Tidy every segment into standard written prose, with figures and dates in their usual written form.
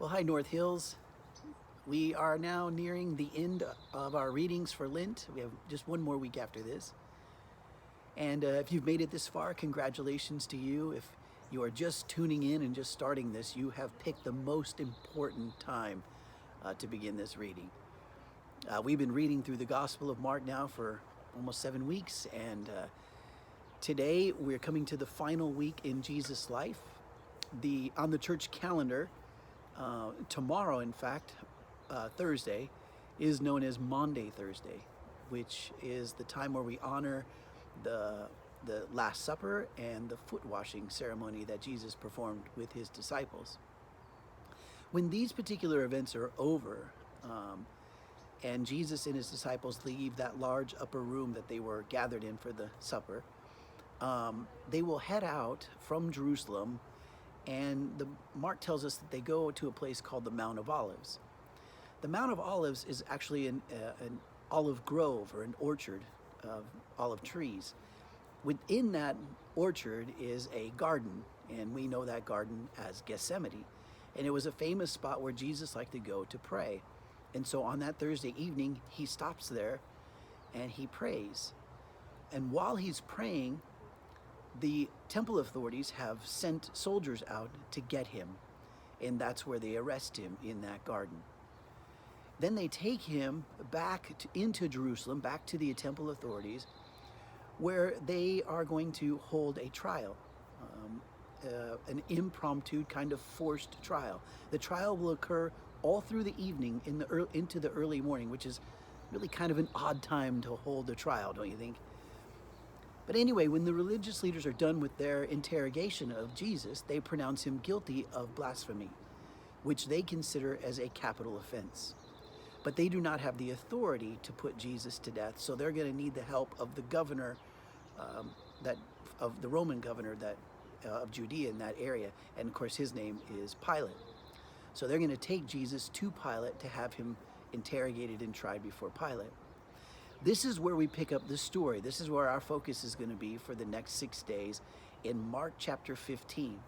Well, hi, North Hills. We are now nearing the end of our readings for Lent. We have just one more week after this. And if you've made it this far, congratulations to you. If you are just tuning in and just starting this, you have picked the most important time to begin this reading. We've been reading through the Gospel of Mark now for almost 7 weeks, and today we're coming to the final week in Jesus' life. On the church calendar, tomorrow, in fact, Thursday, is known as Maundy Thursday, which is the time where we honor the Last Supper and the foot washing ceremony that Jesus performed with his disciples. When these particular events are over, and Jesus and his disciples leave that large upper room that they were gathered in for the supper, they will head out from Jerusalem, and Mark tells us that they go to a place called the Mount of Olives. The Mount of Olives is actually an olive grove, or an orchard of olive trees. Within that orchard is a garden, and we know that garden as Gethsemane. And it was a famous spot where Jesus liked to go to pray. And so on that Thursday evening, he stops there and he prays. And while he's praying, the temple authorities have sent soldiers out to get him. And that's where they arrest him, in that garden. Then they take him back into Jerusalem, back to the temple authorities, where they are going to hold a trial, an impromptu kind of forced trial. The trial will occur all through the evening into the early morning, which is really kind of an odd time to hold a trial, don't you think? But anyway, when the religious leaders are done with their interrogation of Jesus, they pronounce him guilty of blasphemy, which they consider as a capital offense. But they do not have the authority to put Jesus to death, so they're going to need the help of the governor, of the Roman governor of Judea in that area, and of course his name is Pilate. So they're going to take Jesus to Pilate to have him interrogated and tried before Pilate. This is where we pick up the story. This is where our focus is going to be for the next 6 days in Mark chapter 15.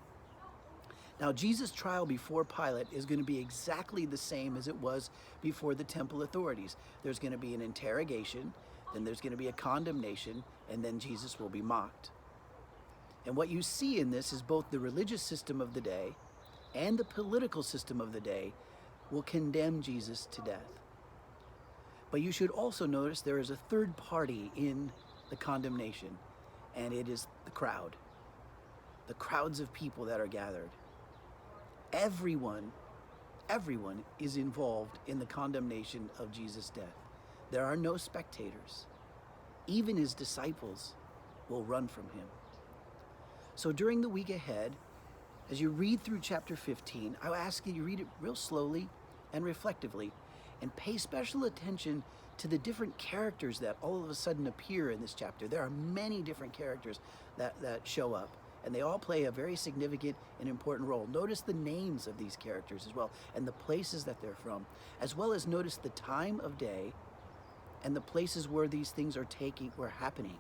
Now, Jesus' trial before Pilate is going to be exactly the same as it was before the temple authorities. There's going to be an interrogation, then there's going to be a condemnation, and then Jesus will be mocked. And what you see in this is both the religious system of the day and the political system of the day will condemn Jesus to death. But you should also notice there is a third party in the condemnation, and it is the crowd. The crowds of people that are gathered. Everyone is involved in the condemnation of Jesus' death. There are no spectators. Even his disciples will run from him. So during the week ahead, as you read through chapter 15, I ask you to read it real slowly and reflectively, and pay special attention to the different characters that all of a sudden appear in this chapter. There are many different characters that show up, and they all play a very significant and important role. Notice the names of these characters as well, and the places that they're from, as well as notice the time of day and the places where these things were happening.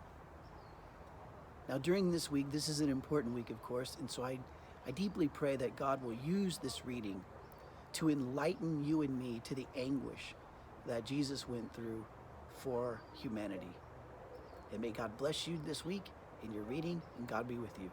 Now, during this week, this is an important week, of course, and so I deeply pray that God will use this reading to enlighten you and me to the anguish that Jesus went through for humanity. And may God bless you this week in your reading, and God be with you.